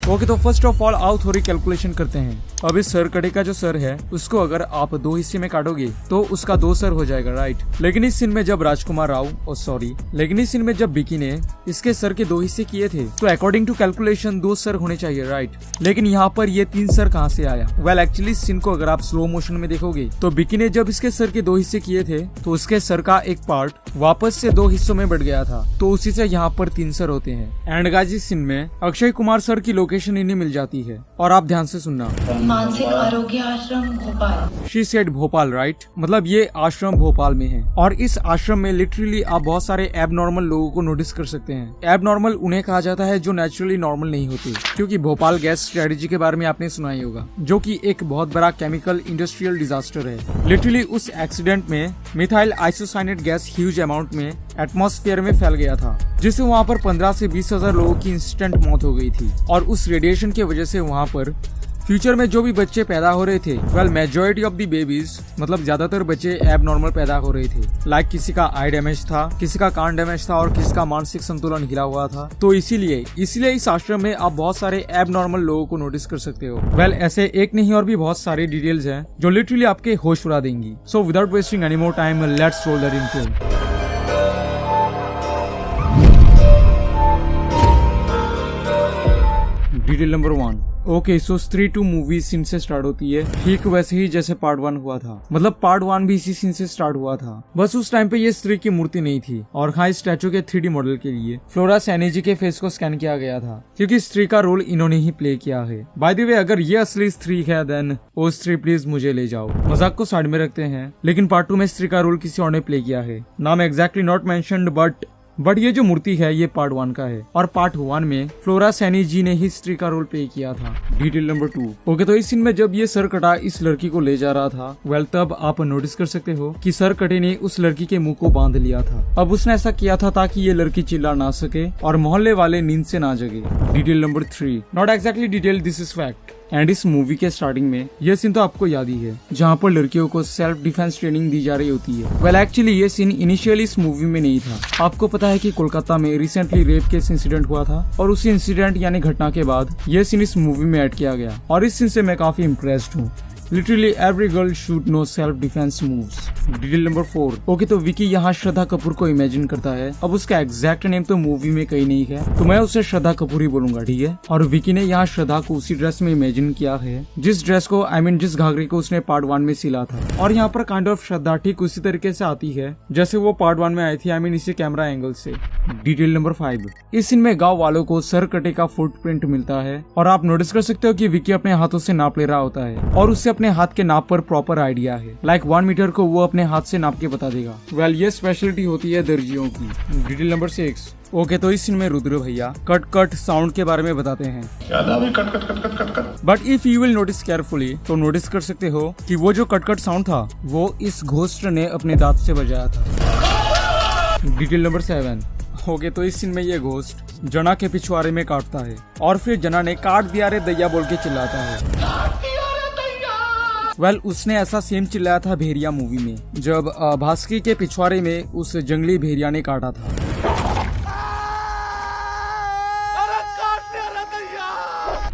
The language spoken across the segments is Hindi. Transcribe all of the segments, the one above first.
ओके, तो फर्स्ट ऑफ ऑल आओ थोड़ी कैलकुलेशन करते हैं। अब इस सर कटे का जो सर है उसको अगर आप 2 हिस्से में काटोगे तो उसका 2 सर हो जाएगा, राइट। लेकिन इस सीन में जब राजकुमार राव लेकिन इस सीन में जब विकी ने इसके सर के 2 हिस्से किए थे तो अकॉर्डिंग टू कैलकुलेशन 2 सर होने चाहिए, राइट। लेकिन यहाँ पर ये 3 सर कहाँ से आया? वेल एक्चुअली इस सीन को अगर आप स्लो मोशन में देखोगे तो विकी ने जब इसके सर के 2 हिस्से किए थे तो उसके सर का एक पार्ट वापस से 2 हिस्सों में बढ़ गया था, तो उसी से यहाँ पर 3 सर होते हैं। एंड गाइस इस सीन में अक्षय कुमार सर की लोकेशन इन्हें मिल जाती है और आप ध्यान से सुनना, मानसिक आरोग्य आश्रम Bhopal. She said Bhopal, right. मतलब ये आश्रम भोपाल में है और इस आश्रम में लिटरली आप बहुत सारे एबनॉर्मल लोगों को नोटिस कर सकते हैं। एबनॉर्मल उन्हें कहा जाता है जो नेचुरली नॉर्मल नहीं होते, क्योंकि भोपाल गैस स्ट्रेटेजी के बारे में आपने सुना ही होगा, जो कि एक बहुत बड़ा केमिकल इंडस्ट्रियल डिजास्टर है। लिटरली उस एक्सीडेंट में methyl isocyanate gas huge amount में एटमॉस्फेयर में फैल गया था, जिससे वहाँ पर 15 से 20 हजार लोगों की इंस्टेंट मौत हो गई थी। और उस रेडिएशन की वजह से वहाँ पर फ्यूचर में जो भी बच्चे पैदा हो रहे थे, well majority of the babies, मतलब ज्यादातर बच्चे एबनॉर्मल पैदा हो रहे थे। लाइक किसी का आई डैमेज था, किसी का कान डैमेज था और किसी का मानसिक संतुलन हिला हुआ था। तो इसीलिए इस आश्रम में आप बहुत सारे एबनॉर्मल लोगों को नोटिस कर सकते हो। वेल ऐसे एक नहीं और भी बहुत सारी डिटेल्स हैं जो लिटरली आपके होश उड़ा देंगी। So without wasting any more time, let's roll the intro. Detail number 1। Okay, so Stree 2 movie scene से स्टार्ट होती है, ठीक वैसे ही जैसे पार्ट 1 हुआ था। मतलब पार्ट 1 भी इसी सीन से स्टार्ट हुआ था, बस उस टाइम पे ये स्त्री की मूर्ति नहीं थी और हाँ, स्टैचू के 3D मॉडल के लिए फ्लोरा सैनी जी के फेस को स्कैन किया गया था, क्योंकि स्त्री का रोल इन्होंने ही प्ले किया है। बाय द वे, अगर ये असली स्त्री है देन ओ स्त्री प्लीज मुझे ले जाओ। मजाक को साइड में रखते हैं, लेकिन पार्ट 2 में स्त्री का रोल किसी और ने प्ले किया है, नाम एग्जैक्टली नॉट मेंशन्ड, बट ये जो मूर्ति है ये पार्ट 1 का है और पार्ट 1 में फ्लोरा सैनी जी ने ही स्त्री का रोल प्ले किया था। Detail number 2। ओके, तो इस सीन में जब ये सर कटा इस लड़की को ले जा रहा था, वेल तब आप नोटिस कर सकते हो कि सर कटे ने उस लड़की के मुंह को बांध लिया था। अब उसने ऐसा किया था ताकि ये लड़की चिल्ला ना सके और मोहल्ले वाले नींद से ना जगे। Detail number 3। Not exactly detail, this is fact. And इस मूवी के स्टार्टिंग में ये सीन तो आपको याद ही है, जहाँ पर लड़कियों को सेल्फ डिफेंस ट्रेनिंग दी जा रही होती है। वेल एक्चुअली ये सीन इनिशियली इस मूवी में नहीं था। आपको पता है कि कोलकाता में रिसेंटली रेप केस इंसिडेंट हुआ था और उसी इंसिडेंट यानी घटना के बाद ये सीन इस मूवी में ऐड किया गया और इस सीन से मैं काफी इम्प्रेस्ड हूँ। Literally every girl should know self defence moves. Detail number 4। Okay, तो विकी यहाँ श्रद्धा कपूर को इमेजिन करता है। अब उसका एग्जैक्ट नेम तो मूवी में कहीं नहीं है, तो मैं उसे श्रद्धा कपूर ही बोलूंगा, ठीक है। और विकी ने यहाँ श्रद्धा को उसी ड्रेस में इमेजिन किया है जिस ड्रेस को जिस घाघरे को उसने पार्ट 1 में सिला था। और यहाँ पर काइंड ऑफ श्रद्धा ठीक उसी तरीके से आती है जैसे वो पार्ट 1 में आई थी, इसी कैमरा एंगल से। Detail number 5। इस सीन में गाँव वालों को सर कटे का फुटप्रिंट मिलता है और आप नोटिस कर सकते हो कि विकी अपने हाथों से नाप ले रहा होता है और उससे अपने हाथ के नाप पर प्रॉपर आइडिया है। लाइक 1 मीटर को वो अपने हाथ से नाप के बता देगा। वेल ये स्पेशलिटी होती है दर्जियों की। Detail number 6। ओके, तो इस सीन में रुद्र भैया कट कट साउंड के बारे में बताते हैं। But if you will notice carefully तो नोटिस कर सकते हो कि वो जो कट कट साउंड था वो इस घोस्ट ने अपने दांत से बजाया था। Detail number 7। ओके, तो इस सीन में ये घोस्ट जना के पिछवाड़े में काटता है और फिर जना ने काट दिया रे दैया बोल के चिल्लाता है। वेल उसने ऐसा सेम चिल्लाया था भेड़िया मूवी में, जब भास्की के पिछवाड़े में उस जंगली भेड़िया ने काटा था।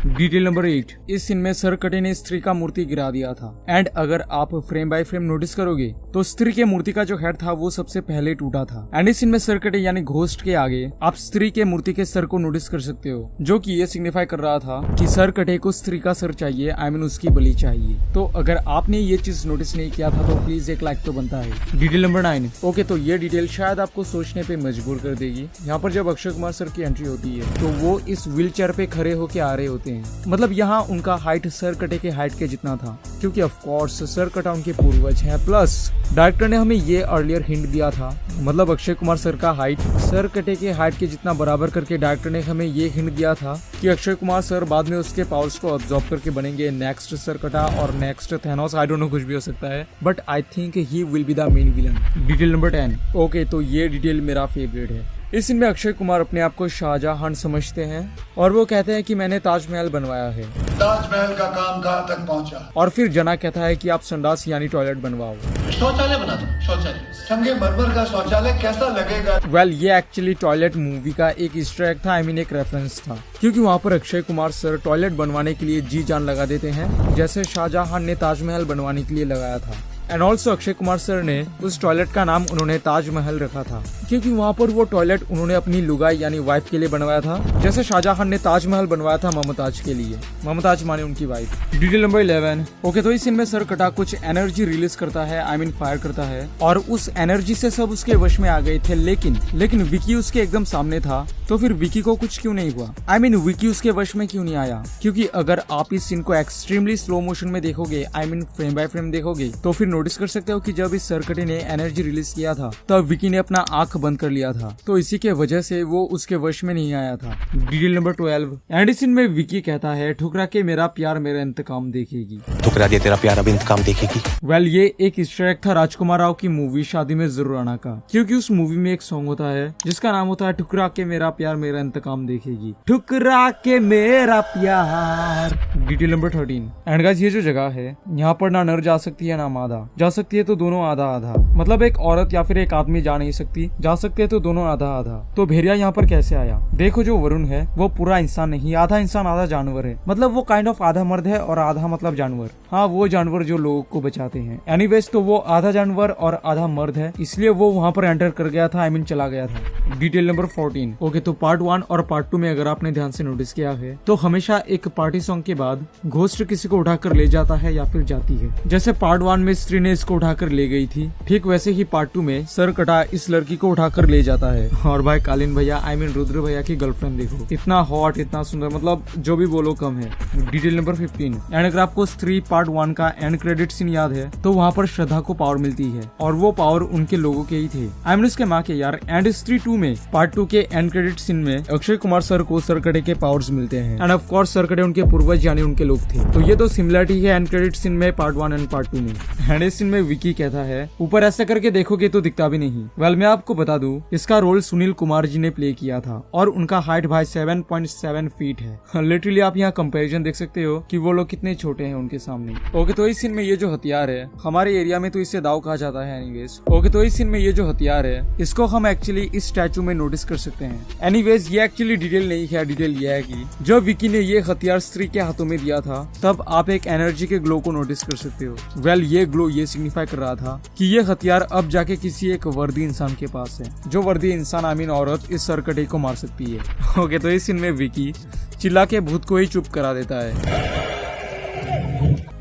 Detail number 8। इस सीन में सर कटे ने स्त्री का मूर्ति गिरा दिया था एंड अगर आप फ्रेम बाय फ्रेम नोटिस करोगे तो स्त्री के मूर्ति का जो हेड था वो सबसे पहले टूटा था। एंड इस सीन में सर कटे यानी घोस्ट के आगे आप स्त्री के मूर्ति के सर को नोटिस कर सकते हो, जो कि ये सिग्निफाई कर रहा था कि सर कटे को स्त्री का सर चाहिए, उसकी बलि चाहिए। तो अगर आपने ये चीज नोटिस नहीं किया था तो प्लीज एक लाइक तो बनता है। Detail number 9। ओके, तो ये डिटेल शायद आपको सोचने पे मजबूर कर देगी। यहाँ पर जब अक्षय कुमार सर की एंट्री होती है तो वो इस व्हील चेयर पे खड़े होके आ रहे होते हैं। मतलब यहाँ उनका हाइट सर कटे के हाइट के जितना था, क्योंकि ऑफ कोर्स सर कटा उनके पूर्वज हैं। प्लस डायरेक्टर ने हमें ये अर्लियर हिंट दिया था, मतलब अक्षय कुमार सर का हाइट सर कटे के हाइट के जितना बराबर करके डायरेक्टर ने हमें ये हिंट दिया था कि अक्षय कुमार सर बाद में उसके पावर्स को अब्सॉर्ब करके बनेंगे नेक्स्ट सर कटा और next Thanos. I don't know, कुछ भी हो सकता है, but I think he will be the main villain. Detail number 10। Okay, तो ये डिटेल मेरा फेवरेट है। इस सीन में अक्षय कुमार अपने आप को शाहजहां समझते हैं और वो कहते हैं कि मैंने ताजमहल बनवाया है। ताजमहल का काम कहाँ तक पहुँचा? और फिर जना कहता है कि आप संडास यानी टॉयलेट बनवाओ। शौचालय बना दो, शौचालय। संगमरमर का शौचालय कैसा लगेगा? वेल ये एक्चुअली टॉयलेट मूवी का एक ईस्टर एग था, एक रेफरेंस था, क्योंकि वहाँ पर अक्षय कुमार सर टॉयलेट बनवाने के लिए जी जान लगा देते हैं, जैसे शाहजहां ने ताजमहल बनवाने के लिए लगाया था। And also Akshay Kumar sir ने उस टॉयलेट का नाम उन्होंने ताजमहल रखा था, क्योंकि वहाँ पर वो टॉयलेट उन्होंने अपनी लुगाई यानी वाइफ के लिए बनवाया था, जैसे शाहजहां ने ताजमहल बनवाया था मुमताज के लिए। मुमताज माने उनकी वाइफ। Detail number 11। ओके, तो इस सीन में सर कटा कुछ एनर्जी रिलीज करता है, फायर करता है, और उस एनर्जी से सब उसके वश में आ गए थे। लेकिन विकी उसके एकदम सामने था, तो फिर विकी को कुछ क्यों नहीं हुआ? विकी उसके वश में क्यों नहीं आया? क्योंकि अगर आप इस सीन को एक्सट्रीमली स्लो मोशन में देखोगे, फ्रेम बाय फ्रेम देखोगे, तो फिर नोटिस कर सकते हो कि जब इस सरकटे ने एनर्जी रिलीज किया था तब विकी ने अपना आंख बंद कर लिया था, तो इसी के वजह से वो उसके वश में नहीं आया था। Detail number 12। एंड इस सीन में विकी कहता है, ठुकरा के मेरा प्यार मेरा इंतकाम देखेगी। ठुकरा दे तेरा प्यार अब इंतकाम देखेगी। वेल ये एक ईस्टर एग था राजकुमार राव की मूवी शादी में जरूर आना का, क्योंकि उस मूवी में एक सॉन्ग होता है जिसका नाम होता है ठुकरा के मेरा प्यार मेरा इंतकाम देखेगी। ठुकरा के मेरा प्यार। Detail number 13। एंड गाइस ये जो जगह है, यहाँ पर ना नर जा सकती है ना मादा जा सकती है, तो दोनों आधा आधा, मतलब एक औरत या फिर एक आदमी जा नहीं सकती, जा सकते हैं तो दोनों आधा आधा। तो भेड़िया यहाँ पर कैसे आया? देखो जो वरुण है वो पूरा इंसान नहीं, आधा इंसान आधा जानवर है, मतलब वो काइंड ऑफ आधा मर्द है और आधा मतलब जानवर। हाँ, वो जानवर जो लोगों को बचाते हैं। एनीवेज तो वो आधा जानवर और आधा मर्द है, इसलिए वो वहाँ पर एंटर कर गया था, चला गया था। Detail number 14। ओके, तो पार्ट 1 और पार्ट 2 में अगर आपने ध्यान से नोटिस किया है तो हमेशा एक पार्टी सॉन्ग के बाद घोस्ट किसी को उठाकर ले जाता है या फिर जाती है। जैसे पार्ट 1 में स्त्री ने इसको उठाकर ले गई थी, ठीक वैसे ही पार्ट 2 में सर कटा इस लड़की को उठाकर ले जाता है। और भाई कालीन भैया रुद्र भैया की गर्लफ्रेंड देखो, इतना हॉट इतना सुंदर, मतलब जो भी बोलो कम है। Detail number 15। एंड अगर आपको स्त्री पार्ट 1 का एंड क्रेडिट सीन याद है तो वहाँ पर श्रद्धा को पावर मिलती है और वो पावर उनके लोगों के ही थे, उसके माँ के यार। एंड स्त्री 2 में पार्ट 2 के एंड क्रेडिट सीन में अक्षय कुमार सर को सरकटे के पावर्स मिलते हैं, एंड ऑफ कोर्स सरकटे उनके पूर्वज यानी उनके लोग थे। तो ये तो सिमिलरिटी है एंड क्रेडिट सीन में पार्ट 1 एंड पार्ट 2 में। एंड इस सीन में विकी कहता है, ऊपर ऐसा करके देखोगे तो दिखता भी नहीं। वेल मैं आपको बता दूं, इसका रोल सुनील कुमार जी ने प्ले किया था और उनका हाइट भाई 7.7 फीट है। लिटरली आप यहाँ कंपैरिजन देख सकते हो कि वो लोग कितने छोटे हैं उनके सामने। ओके, तो इस सीन में ये जो हथियार है, हमारे एरिया में तो इसे दाव कहा जाता है एनीवेज। ओके, तो इस सीन में ये जो हथियार है इसको हम एक्चुअली इस स्टैचू में नोटिस कर सकते हैं। एनीवेज ये एक्चुअली डिटेल नहीं है, डिटेल ये है कि जब विकी ने ये हथियार स्त्री के हाथों में दिया था तब आप एक एनर्जी के ग्लो को नोटिस कर सकते हो। वेल ये ग्लो ये सिग्निफाई कर रहा था कि ये हथियार अब जाके किसी एक वर्दी इंसान के पास है, जो वर्दी इंसान औरत इस सरकटे को मार सकती है। ओके, तो इस सीन में विकी चिल्ला के भूत को ही चुप करा देता है।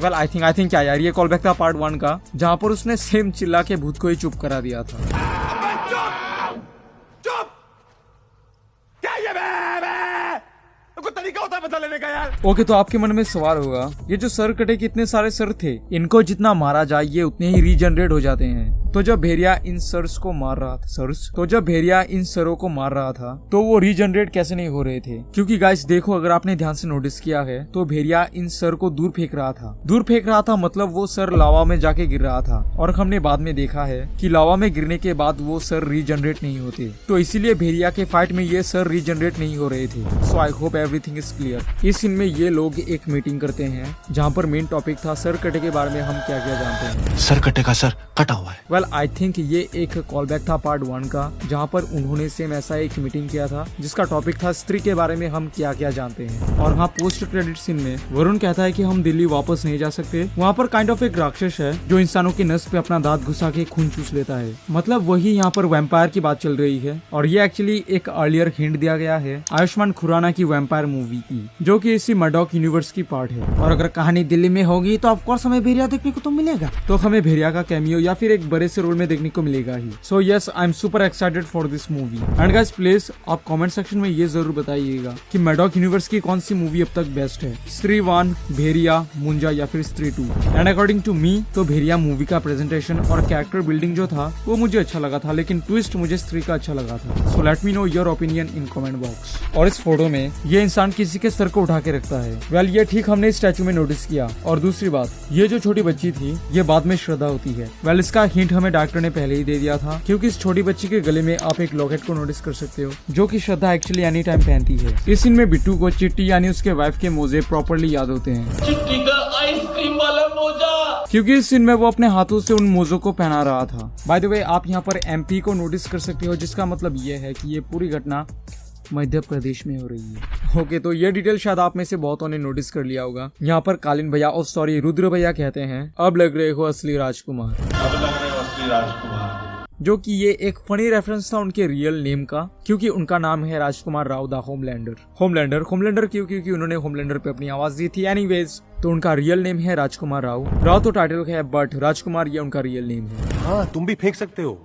वेल आई थिंक क्या यार, ये कॉल बैक था पार्ट 1 का, जहाँ पर उसने सेम चिल्ला के भूत को ही चुप करा दिया था। तरीका होता है बदला लेने का यार। ओके, तो आपके मन में सवाल होगा, ये जो सर कटे के इतने सारे सर थे, इनको जितना मारा जाए ये उतने ही रीजनरेट हो जाते हैं। तो जब भेड़िया इन सर्स को मार रहा था, जब भेड़िया इन सरों को मार रहा था तो वो रीजनरेट कैसे नहीं हो रहे थे? क्योंकि गाइस देखो, अगर आपने ध्यान से नोटिस किया है तो भेड़िया इन सर को दूर फेंक रहा था, मतलब वो सर लावा में जाके गिर रहा था, और हमने बाद में देखा है कि लावा में गिरने के बाद वो सर रीजनरेट नहीं होते, तो इसीलिए भेड़िया के फाइट में ये सर रीजनरेट नहीं हो रहे थे। So I hope everything is clear. इस सीन में ये लोग एक मीटिंग करते हैं जहाँ पर मेन टॉपिक था सर कटे के बारे में हम क्या क्या जानते हैं। सर कटे का सर कटा हुआ है। वेल आई थिंक ये एक कॉल बैक था पार्ट 1 का, जहाँ पर उन्होंने सेम ऐसा एक मीटिंग किया था जिसका टॉपिक था स्त्री के बारे में हम क्या क्या जानते हैं। और हाँ, पोस्ट क्रेडिट सीन में वरुण कहता है कि हम दिल्ली वापस नहीं जा सकते। वहाँ पर काइंड ऑफ एक राक्षस है जो इंसानों की नस पे अपना दांत घुसा के खून चूस लेता है, मतलब वही यहाँ पर वैम्पायर की बात चल रही है। और ये एक्चुअली एक अर्लियर हिंट दिया गया है आयुष्मान खुराना की वैम्पायर मूवी की, जो कि इसी मर्डॉक यूनिवर्स की पार्ट है। और अगर कहानी दिल्ली में होगी तो ऑफकोर्स हमें भेड़िया देखने को तो मिलेगा, तो हमें भेड़िया का कैमियो या फिर एक बड़े से रोल में देखने को मिलेगा ही। So yes, I am super excited for this movie. And guys please आप कमेंट सेक्शन में ये जरूर बताइएगा कि मर्डॉक यूनिवर्स की कौन सी मूवी अब तक बेस्ट है, स्त्री 1, भेड़िया, मुंजा या फिर स्त्री 2। एंड अकॉर्डिंग टू मी तो भेड़िया मूवी का प्रेजेंटेशन और कैरेक्टर बिल्डिंग जो था वो मुझे अच्छा लगा था, लेकिन ट्विस्ट मुझे स्त्री का अच्छा लगा था। So let me know your opinion in comment box. और इस फोटो में ये इंसान किसी के सर को उठा के रखता है। वेल ये ठीक हमने स्टैचू में नोटिस किया। और दूसरी बात, ये जो छोटी बच्ची थी ये बाद में श्रद्धा होती है। वेल इसका हिंट हमें डॉक्टर ने पहले ही दे दिया था, क्योंकि इस छोटी बच्ची के गले में आप एक लॉकेट को नोटिस कर सकते हो जो कि श्रद्धा एक्चुअली एनी टाइम पहनती है। इस सीन में बिट्टू को चिट्टी यानी उसके वाइफ के मोजे प्रॉपर्ली याद होते हैं, चिट्टी का आइसक्रीम वाला मोजा, क्योंकि इस सीन में वो अपने हाथों से उन मोजों को पहना रहा था। बाय द वे आप यहाँ पर MP को नोटिस कर सकते हो, जिसका मतलब ये है कि ये पूरी घटना मध्य प्रदेश में हो रही है। ओके, तो ये डिटेल शायद आप में से बहुतों ने नोटिस कर लिया होगा। यहाँ पर कालीन भैया और सॉरी रुद्र भैया कहते हैं, अब लग रहे हो असली राजकुमार, अब लग रहे हो असली राजकुमार, जो कि ये एक फनी रेफरेंस था उनके रियल नेम का, क्योंकि उनका नाम है राजकुमार राव द होमलैंडर। होमलैंडर क्यों? क्योंकि उन्होंने होमलैंडर पे अपनी आवाज दी थी। एनीवेज, तो उनका रियल नेम है राजकुमार राव तो टाइटल है, बट राजकुमार ये उनका रियल नेम है। हाँ तुम भी फेंक सकते हो,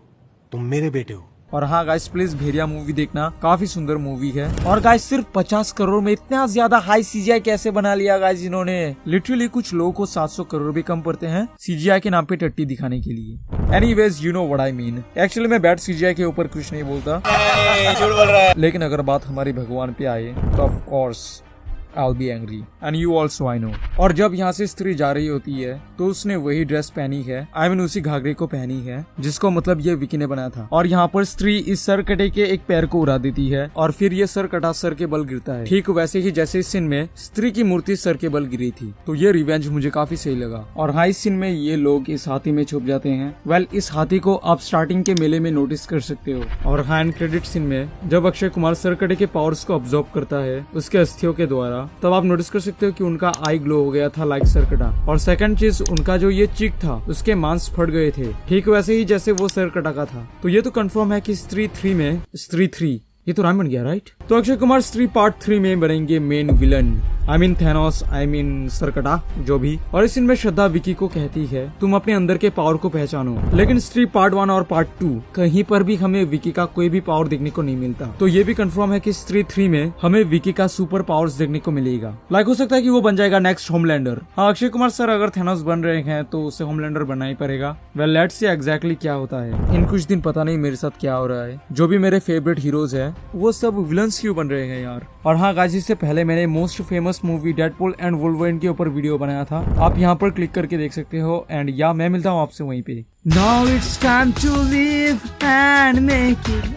तुम मेरे बेटे हो। और हाँ गाइस, प्लीज भेड़िया मूवी देखना, काफी सुंदर मूवी है। और गाइस सिर्फ 50 करोड़ में इतना ज्यादा हाई CGI कैसे बना लिया गाइस इन्होंने? लिटरली कुछ लोगों को 700 करोड़ भी कम पड़ते हैं CGI के नाम पे टट्टी दिखाने के लिए। Anyways, you know what I mean. Actually मैं बैड CGI के ऊपर कुछ नहीं बोलता, झूठ बोल रहा है। लेकिन अगर बात हमारी भगवान पे आए तो of course I'll be angry and you also I know। और जब यहाँ से स्त्री जा रही होती है तो उसने वही ड्रेस पहनी है, I mean उसी घाघरे को पहनी है जिसको मतलब ये विकी ने बनाया था। और यहाँ पर स्त्री इस सर कटे के एक पैर को उड़ा देती है और फिर ये सर कटा सर के बल गिरता है, ठीक वैसे ही जैसे इस सीन में स्त्री की मूर्ति सर के बल गिरी थी। तो ये रिवेंज मुझे काफी सही लगा। और हाँ, इस सीन में ये लोग इस हाथी में छुप जाते हैं। वेल, इस हाथी को आप स्टार्टिंग के मेले में नोटिस कर सकते हो। और हाँ, एंड क्रेडिट सीन में जब अक्षय कुमार सर कटे के पावर्स को ऑब्जॉर्व करता है उसके अस्थियों के द्वारा, तब आप नोटिस कर सकते हो कि उनका आई ग्लो हो गया था लाइक सरकटा। और सेकंड चीज, उनका जो ये चिक था उसके मांस फट गए थे, ठीक वैसे ही जैसे वो सरकटा का था। तो ये तो कंफर्म है कि स्त्री 3 ये तो राम बन गया, राइट? तो अक्षय कुमार स्त्री पार्ट 3 में बनेंगे main villain, I mean Thanos, I mean Sarkata, जो भी। और इस में श्रद्धा विकी को कहती है तुम अपने अंदर के पावर को पहचानो। लेकिन स्त्री पार्ट 1 और पार्ट 2 कहीं पर भी हमें विकी का कोई भी पावर देखने को नहीं मिलता। तो ये भी कंफर्म है कि स्त्री 3 में हमें विकी का सुपर पावर्स देखने को मिलेगा। लाइक हो सकता है कि वो बन जाएगा नेक्स्ट होमलैंडर। हाँ, अक्षय कुमार सर अगर थैनोस बन रहे हैं तो उसे होमलैंडर बनना ही पड़ेगा। वेल, लेट्स सी एग्जैक्टली क्या होता है। इन कुछ दिन पता नहीं मेरे साथ क्या हो रहा है, जो भी मेरे फेवरेट हीरोज है वो सब विलन्स क्यों बन रहे हैं यार। और हाँ गाइस, इससे पहले मैंने most famous movie Deadpool and Wolverine के ऊपर वीडियो बनाया था, आप यहाँ पर क्लिक करके देख सकते हो। एंड या मैं मिलता हूँ आपसे वहीं पे। Now it's time to live and make it